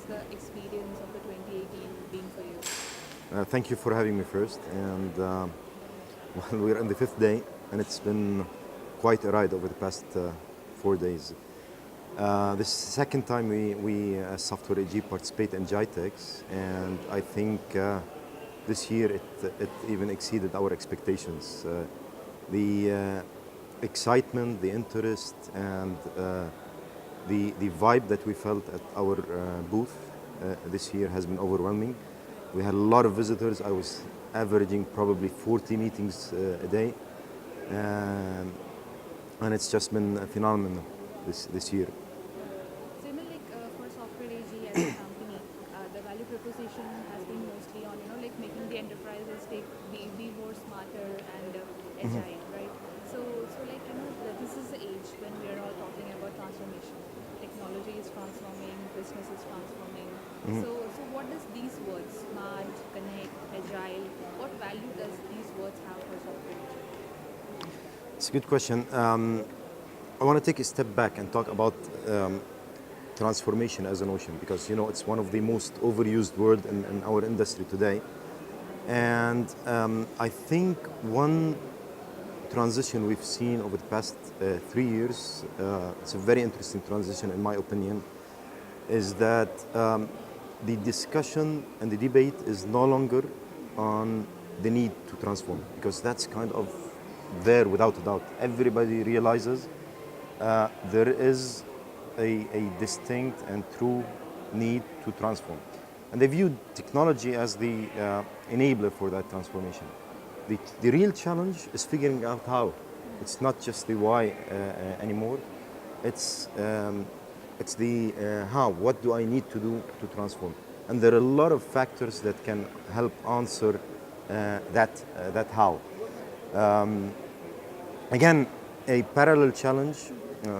the experience of the 2018 been for you? Thank you for having me first. And well, we're on the fifth day, and it's been quite a ride over the past 4 days. This is the second time we as Software AG participate in GITEX, and I think this year it even exceeded our expectations. The excitement, the interest, and the vibe that we felt at our booth this year has been overwhelming. We had a lot of visitors. I was averaging probably 40 meetings a day, and it's just been phenomenal this year. So, for Software AG as a company, the value proposition has been mostly on, making the enterprises be more smarter and agile, right? This is the age when we are all talking about transformation. Technology is transforming, business is transforming. So what does these words, smart, connect, agile, what value does these words have for software? It's a good question. I want to take a step back and talk about transformation as a notion, because it's one of the most overused words in our industry today. And I think one transition we've seen over the past 3 years, it's a very interesting transition in my opinion, is that the discussion and the debate is no longer on the need to transform, because that's kind of there without a doubt. Everybody realizes there is a distinct and true need to transform. And they view technology as the enabler for that transformation. The real challenge is figuring out how. It's not just the why anymore. It's the how. What do I need to do to transform? And there are a lot of factors that can help answer that how. Again, a parallel challenge.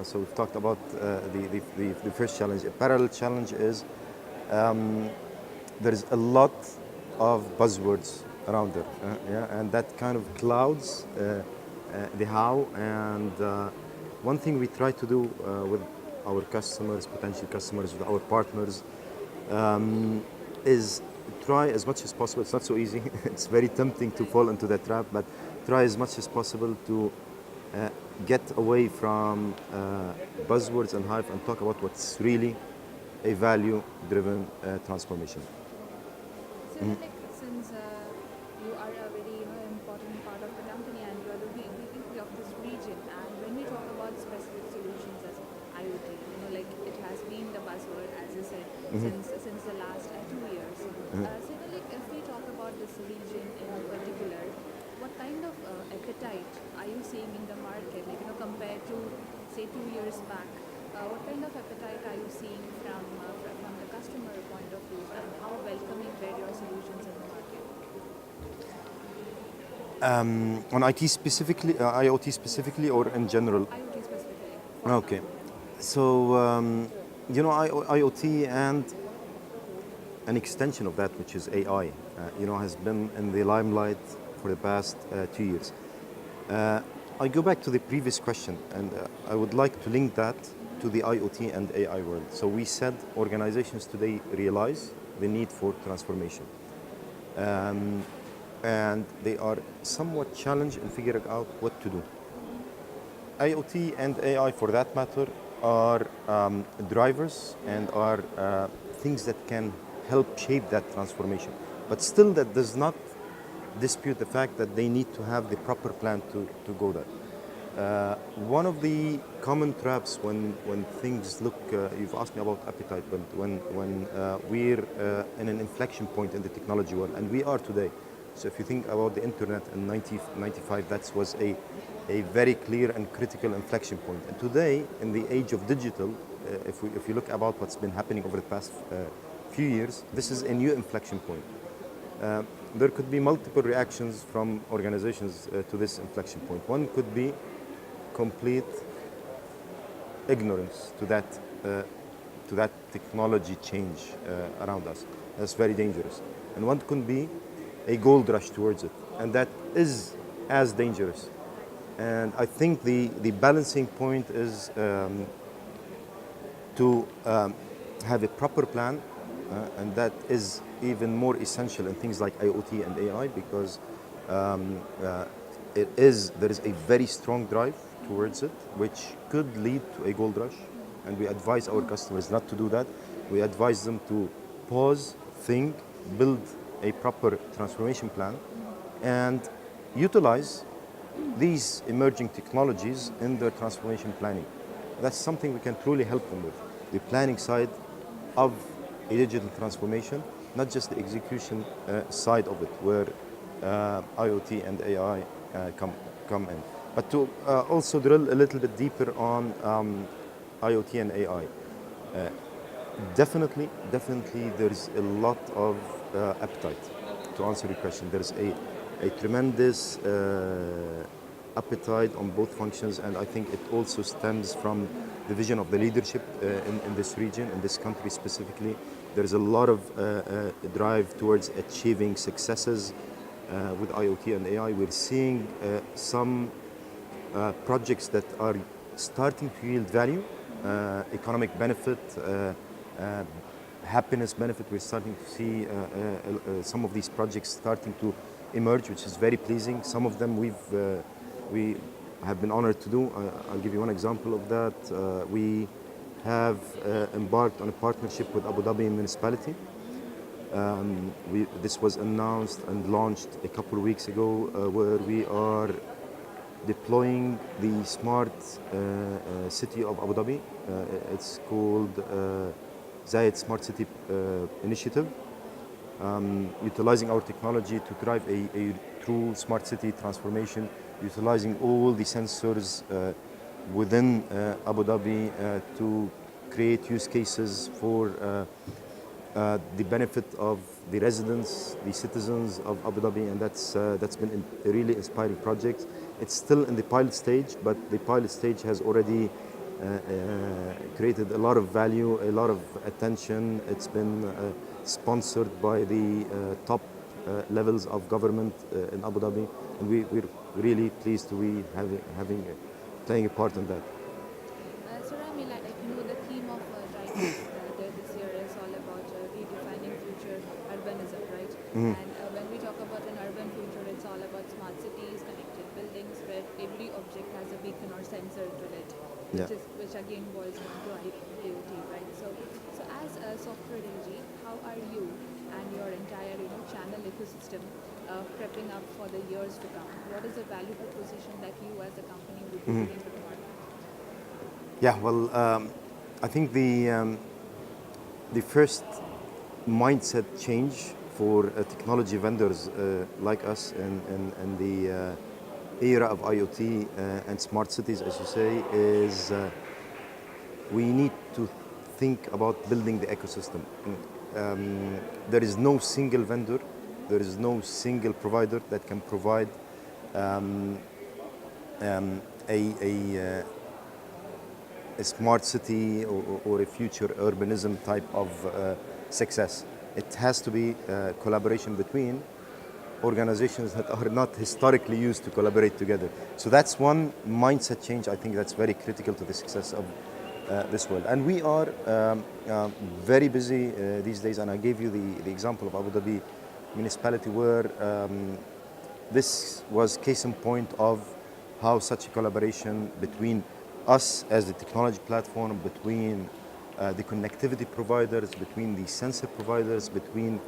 So we've talked about the first challenge. A parallel challenge is there is a lot of buzzwords around it, and that kind of clouds the how. And one thing we try to do with our customers, potential customers, with our partners, is try as much as possible. It's not so easy. It's very tempting to fall into that trap, but try as much as possible to get away from buzzwords and hype and talk about what's really a value-driven transformation. So, since you are a very important part of the company and you are the VP of this region, and when we talk about specific solutions as IoT, it has been the buzzword, as you said, since the last 2 years. If we talk about this region in particular, what kind of appetite are you seeing in the market, compared to say 2 years back? What kind of appetite are you seeing from the customer point of view, and how welcoming were your solutions in the market? On IT specifically, IoT specifically, or in general? IoT specifically. Okay. So, IoT and an extension of that, which is AI, has been in the limelight for the past 2 years. I go back to the previous question, and I would like to link that to the IoT and AI world. So we said organizations today realize the need for transformation. And they are somewhat challenged in figuring out what to do. IoT and AI, for that matter, are drivers and are things that can help shape that transformation. But still, that does not dispute the fact that they need to have the proper plan to go there. One of the common traps when things look, you've asked me about appetite, but when we're in an inflection point in the technology world, and we are today. So if you think about the internet in 1995, that was a very clear and critical inflection point. And today, in the age of digital, if you look about what's been happening over the past few years, this is a new inflection point. There could be multiple reactions from organizations to this inflection point. One could be complete ignorance to that technology change around us. That's very dangerous. And one could be a gold rush towards it, and that is as dangerous. And I think the balancing point is to have a proper plan and that is even more essential in things like IoT and AI because um, uh, there is a very strong drive towards it, which could lead to a gold rush. And we advise our customers not to do that. We advise them to pause, think, build a proper transformation plan, and utilize these emerging technologies in their transformation planning. That's something we can truly help them with. The planning side of a digital transformation, not just the execution side of it, where IoT and AI come in. But to also drill a little bit deeper on IoT and AI, definitely, there's a lot of appetite. To answer your question, there's a tremendous appetite on both functions, and I think it also stems from the vision of the leadership in this region, in this country specifically. There's a lot of drive towards achieving successes with IoT and AI. We're seeing some projects that are starting to yield value, economic benefit, uh, happiness benefit. We're starting to see some of these projects starting to emerge, which is very pleasing. Some of them we have been honored to do. I'll give you one example of that. We have embarked on a partnership with Abu Dhabi municipality. This was announced and launched a couple of weeks ago, where we are deploying the smart city of Abu Dhabi. It's called Zayed Smart City Initiative, utilizing our technology to drive a true smart city transformation, utilizing all the sensors within Abu Dhabi to create use cases for the benefit of the residents, the citizens of Abu Dhabi, and that's been a really inspiring project. It's still in the pilot stage, but the pilot stage has already created a lot of value, a lot of attention. It's been sponsored by the top levels of government in Abu Dhabi, and we're really pleased to be playing a part in that. So Rami, the theme of GITEX there this year is all about redefining future urbanism, right? Mhm. And when we talk about an urban future, it's all about smart cities, connected buildings, where every object has a beacon or sensor to it, Yeah. which again boils down to IoT, right? So as a software AG, how are you and your entire channel ecosystem prepping up for the years to come? What is the value proposition that you as a company would be bringing to the market? Yeah, well, I think the first mindset change for technology vendors like us in the era of IoT and smart cities, as you say, is we need to think about building the ecosystem. There is no single vendor, there is no single provider that can provide um, um, a smart city or a future urbanism type of success. It has to be collaboration between organizations that are not historically used to collaborate together. So that's one mindset change I think that's very critical to the success of this world. And we are very busy these days, and I gave you the example of Abu Dhabi municipality where this was case in point of how such a collaboration between us as the technology platform, between the connectivity providers, between the sensor providers, between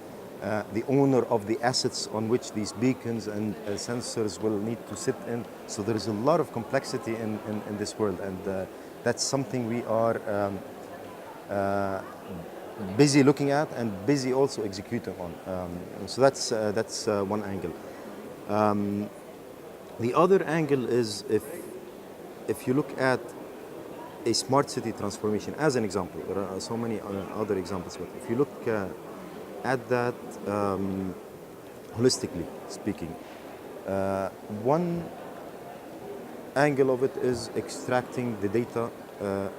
the owner of the assets on which these beacons and sensors will need to sit in. So there is a lot of complexity in this world, and that's something we are busy looking at and busy also executing on. So that's one angle. The other angle is if you look at a smart city transformation as an example, there are so many other examples, but if you look at that holistically speaking, one angle of it is extracting the data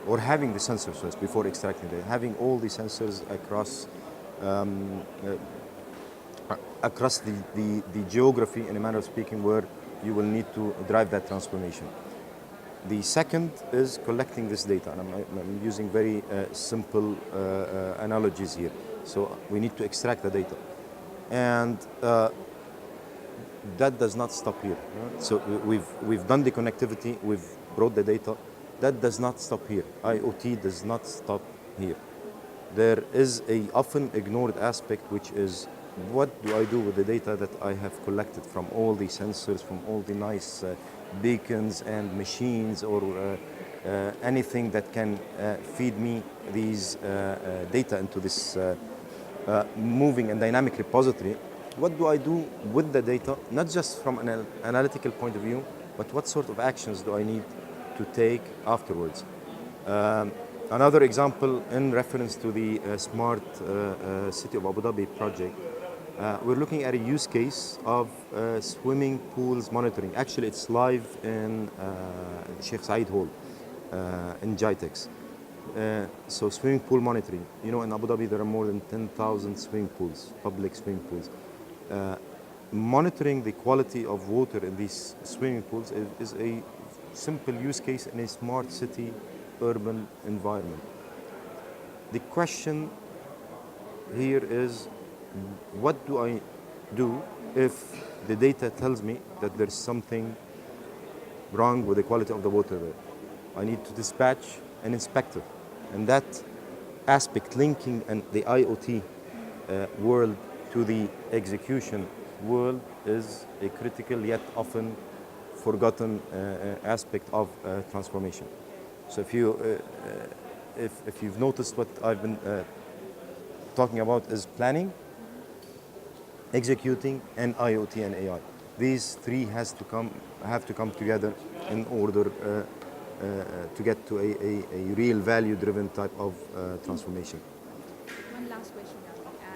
or having the sensors first before extracting data, having all the sensors um, across the geography in a manner of speaking where you will need to drive that transformation. The second is collecting this data, and I'm using very simple analogies here. So we need to extract the data. And that does not stop here. So we've done the connectivity, we've brought the data. That does not stop here. IoT does not stop here. There is a often ignored aspect, which is what do I do with the data that I have collected from all the sensors, from all the nice beacons and machines, or anything that can feed me these data into this moving and dynamic repository. What do I do with the data, not just from an analytical point of view, but what sort of actions do I need to take afterwards? Another example in reference to the Smart City of Abu Dhabi project, we're looking at a use case of swimming pools monitoring. Actually, it's live in Sheikh Saeed Hall in GITEX. So swimming pool monitoring. You know, in Abu Dhabi there are more than 10,000 swimming pools, public swimming pools. Monitoring the quality of water in these swimming pools is a simple use case in a smart city urban environment. The question here is, what do I do if the data tells me that there's something wrong with the quality of the water there? I need to dispatch an inspector. And that aspect, linking and the IoT world to the execution world, is a critical yet often forgotten aspect of transformation. So if you've noticed, what I've been talking about is planning, executing, and IoT and AI. These three have to come together in order to get to a real value-driven type of transformation. One last question,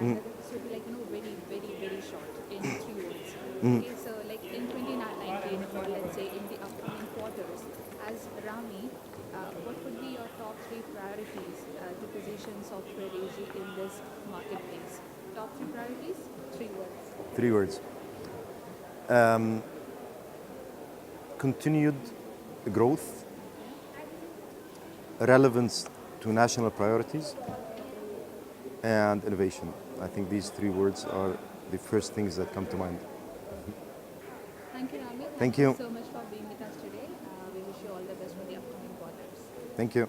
Rami, and this will be like, very, very, very short in 3 words. Okay, so like in 2019, or let's say in the upcoming quarters, as Rami, what would be your top 3 priorities to position Software AG in this marketplace? Top 3 priorities, 3 words. 3 words. Continued growth, relevance to national priorities, and innovation. I think these 3 words are the first things that come to mind. Thank you, Rami. Thank you. So much for being with us today. We wish you all the best for the upcoming quarters. Thank you.